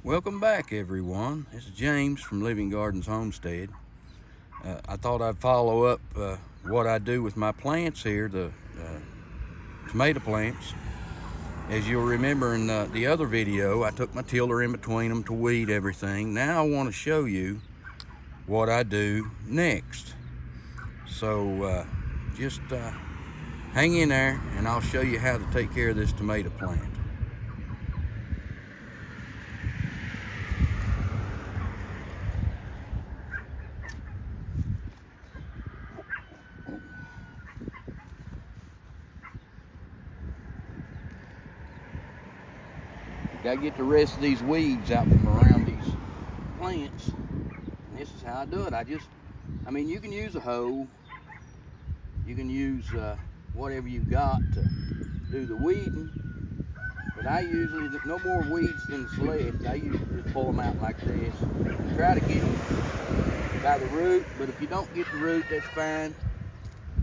Welcome back, everyone. This is James from Living Gardens Homestead. I thought I'd follow up what I do with my plants here, the tomato plants. As you'll remember in the other video, I took my tiller in between them to weed everything. Now I want to show you what I do next. So just hang in there and I'll show you how to take care of this tomato plant. Got to get the rest of these weeds out from around these plants. And this is how I do it. I mean, you can use a hoe. You can use whatever you've got to do the weeding. But I usually, no more weeds than is left. I usually just pull them out like this. Try to get them by the root, but if you don't get the root, that's fine.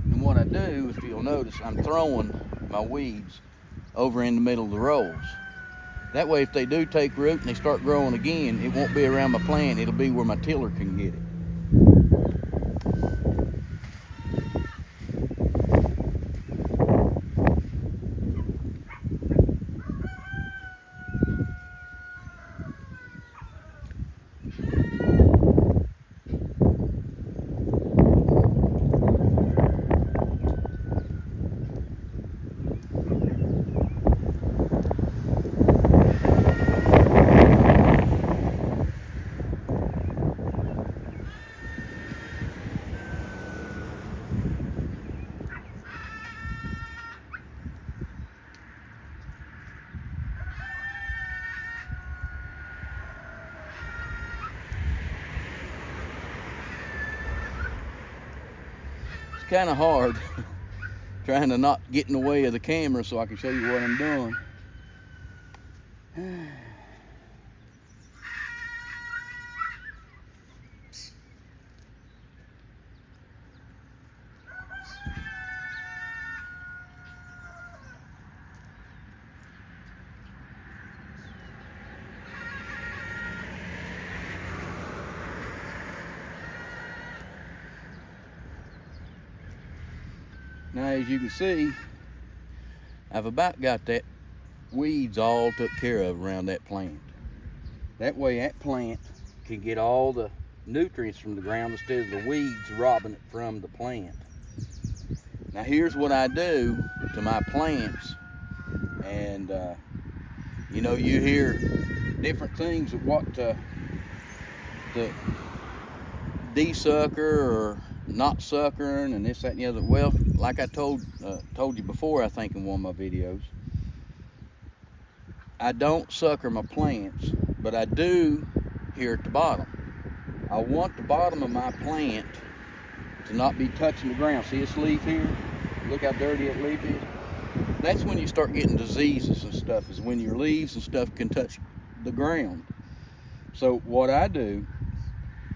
And what I do, if you'll notice, I'm throwing my weeds over in the middle of the rows. That way, if they do take root and they start growing again, it won't be around my plant, it'll be where my tiller can get it. Kind of hard trying to not get in the way of the camera so I can show you what I'm doing. Now, as you can see, I've about got that weeds all took care of around that plant. That way that plant can get all the nutrients from the ground instead of the weeds robbing it from the plant. Now here's what I do to my plants, and you know, you hear different things of what the desucker or not suckering and this, that, and the other. Well, like I told you before, I think in one of my videos, I don't sucker my plants, but I do here at the bottom. I want the bottom of my plant to not be touching the ground. See this leaf here? Look how dirty that leaf is. That's when you start getting diseases and stuff, is when your leaves and stuff can touch the ground. So what I do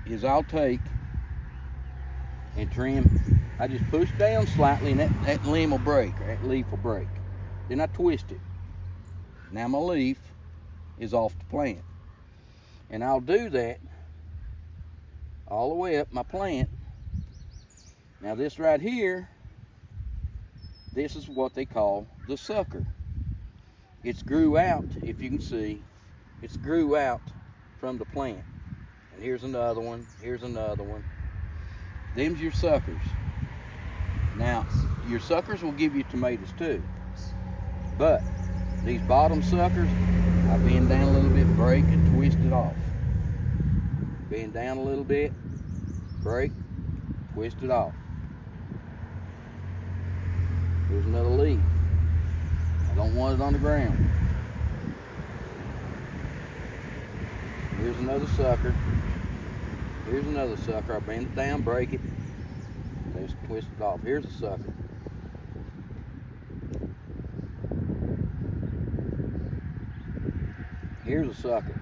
is I'll take and trim. I just push down slightly and that limb will break, or that leaf will break. Then I twist it. Now my leaf is off the plant. And I'll do that all the way up my plant. Now this right here, this is what they call the sucker. It's grew out, if you can see, it's grew out from the plant. And here's another one, here's another one. Them's your suckers. Now, your suckers will give you tomatoes too. But these bottom suckers, I bend down a little bit, break, and twist it off. Bend down a little bit, break, twist it off. Here's another leaf. I don't want it on the ground. Here's another sucker. Here's another sucker. I bend it down, break it, just twist it off. Here's a sucker. Here's a sucker.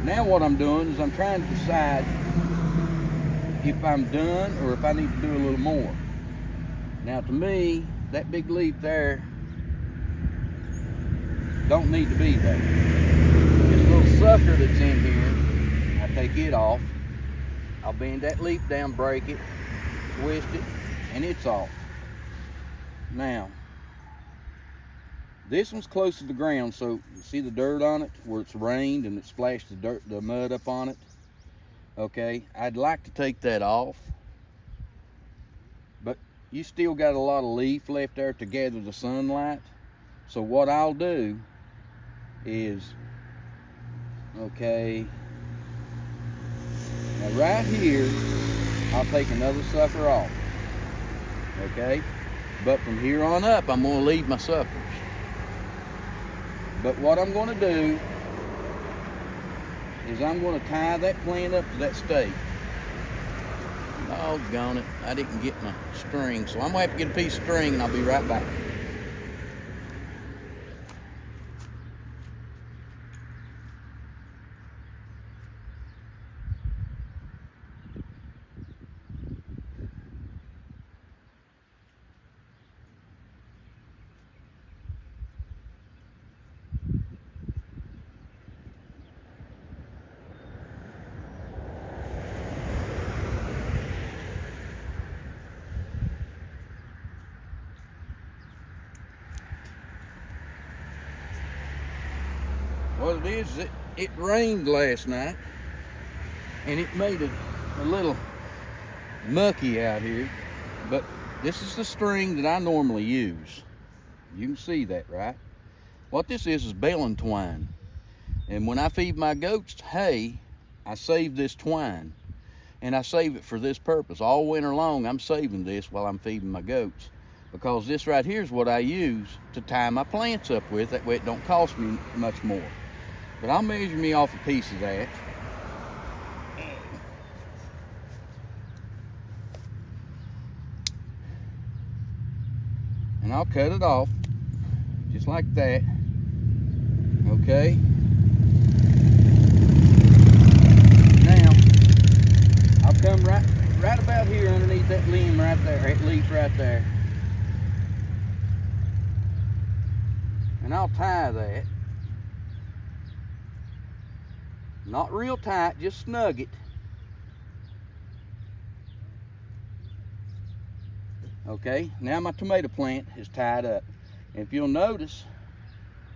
Now what I'm doing is I'm trying to decide if I'm done or if I need to do a little more. Now to me, that big leaf there don't need to be there. This little sucker that's in here, I take it off. I'll bend that leaf down, break it, twist it, and it's off. Now, this one's close to the ground, so you see the dirt on it where it's rained and it splashed the mud up on it. Okay, I'd like to take that off, but you still got a lot of leaf left there to gather the sunlight. So what I'll do is, okay, now right here, I'll take another sucker off, okay? But from here on up, I'm gonna leave my suckers. But what I'm gonna do is I'm gonna tie that plant up to that stake. Doggone it, I didn't get my string, so I'm gonna have to get a piece of string and I'll be right back. What it is, it rained last night and it made a little mucky out here, but this is the string that I normally use. You can see that, right? What this is baling twine, and when I feed my goats hay, I save this twine, and I save it for this purpose. All winter long I'm saving this while I'm feeding my goats, because this right here is what I use to tie my plants up with. That way it don't cost me much more. But I'll measure me off a piece of that. And I'll cut it off just like that. Okay. Now, I'll come right about here underneath that limb right there, that leaf right there. And I'll tie that. Not real tight, just snug it. Okay, now my tomato plant is tied up. And if you'll notice,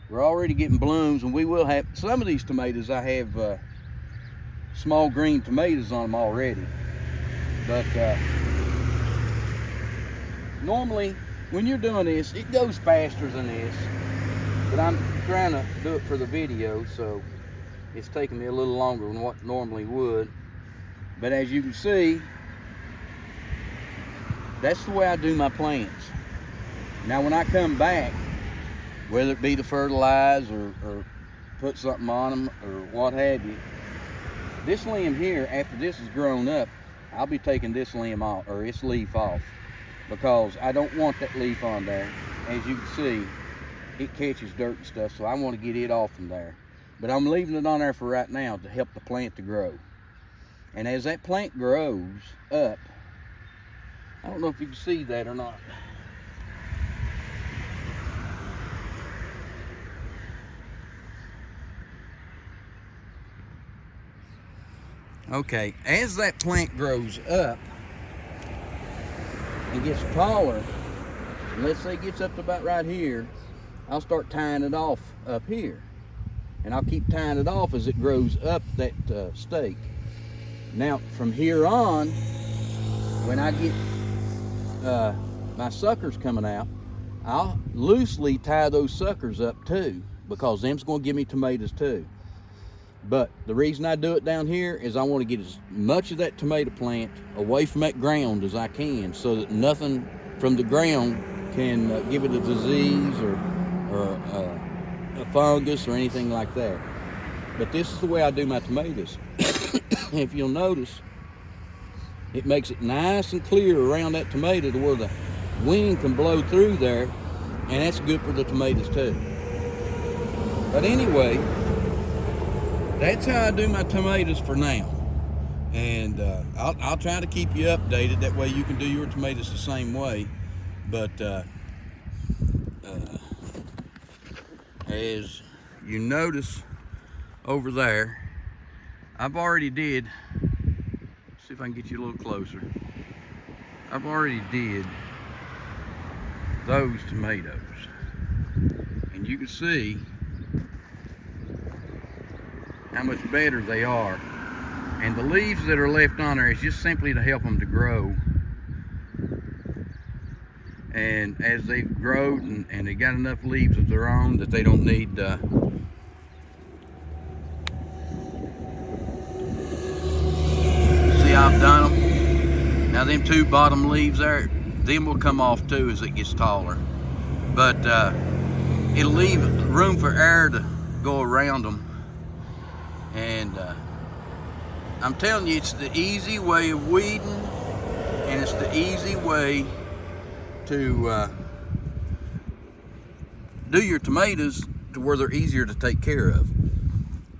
we're already getting blooms, and we will have, some of these tomatoes, I have small green tomatoes on them already. But normally, when you're doing this, it goes faster than this. But I'm trying to do it for the video, so it's taking me a little longer than what normally would. But as you can see, that's the way I do my plants. Now when I come back, whether it be to fertilize or put something on them or what have you, this limb here, after this is grown up, I'll be taking this limb off, or its leaf off, because I don't want that leaf on there. As you can see, it catches dirt and stuff, so I want to get it off from there. But I'm leaving it on there for right now to help the plant to grow. And as that plant grows up, I don't know if you can see that or not. Okay, as that plant grows up and gets taller, and let's say it gets up to about right here, I'll start tying it off up here. And I'll keep tying it off as it grows up that stake. Now, from here on, when I get my suckers coming out, I'll loosely tie those suckers up too, because them's going to give me tomatoes too. But the reason I do it down here is I want to get as much of that tomato plant away from that ground as I can, so that nothing from the ground can give it a disease or a fungus or anything like that. But this is the way I do my tomatoes. If you'll notice, it makes it nice and clear around that tomato to where the wind can blow through there, and that's good for the tomatoes too. But anyway, that's how I do my tomatoes for now. And I'll try to keep you updated, that way you can do your tomatoes the same way. But as you notice over there, I've already did, see if I can get you a little closer. I've already did those tomatoes. And you can see how much better they are. And the leaves that are left on there is just simply to help them to grow. And as they've grown and they got enough leaves of their own that they don't need see how I've done them? Now them two bottom leaves there, them will come off too as it gets taller. But it'll leave room for air to go around them. And I'm telling you, it's the easy way of weeding, and it's the easy way to do your tomatoes to where they're easier to take care of.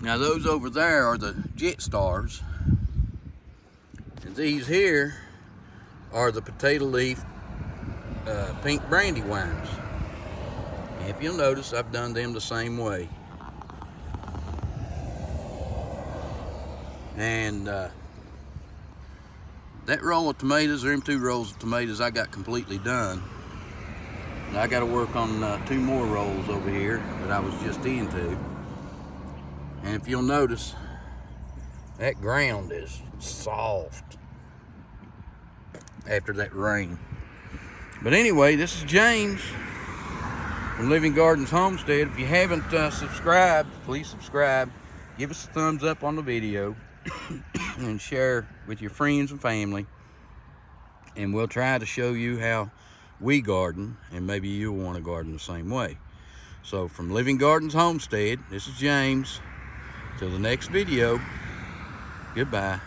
Now those over there are the Jet Stars, and these here are the potato leaf pink brandywines. And if you'll notice, I've done them the same way. And that row of tomatoes, or them 2 rows of tomatoes, I got completely done. And I got to work on 2 more rows over here that I was just into. And if you'll notice, that ground is soft after that rain. But anyway, this is James from Living Gardens Homestead. If you haven't subscribed, please subscribe. Give us a thumbs up on the video and share with your friends and family. And we'll try to show you how we garden, and maybe you'll want to garden the same way. So from Living Gardens Homestead, this is James. Till the next video, goodbye.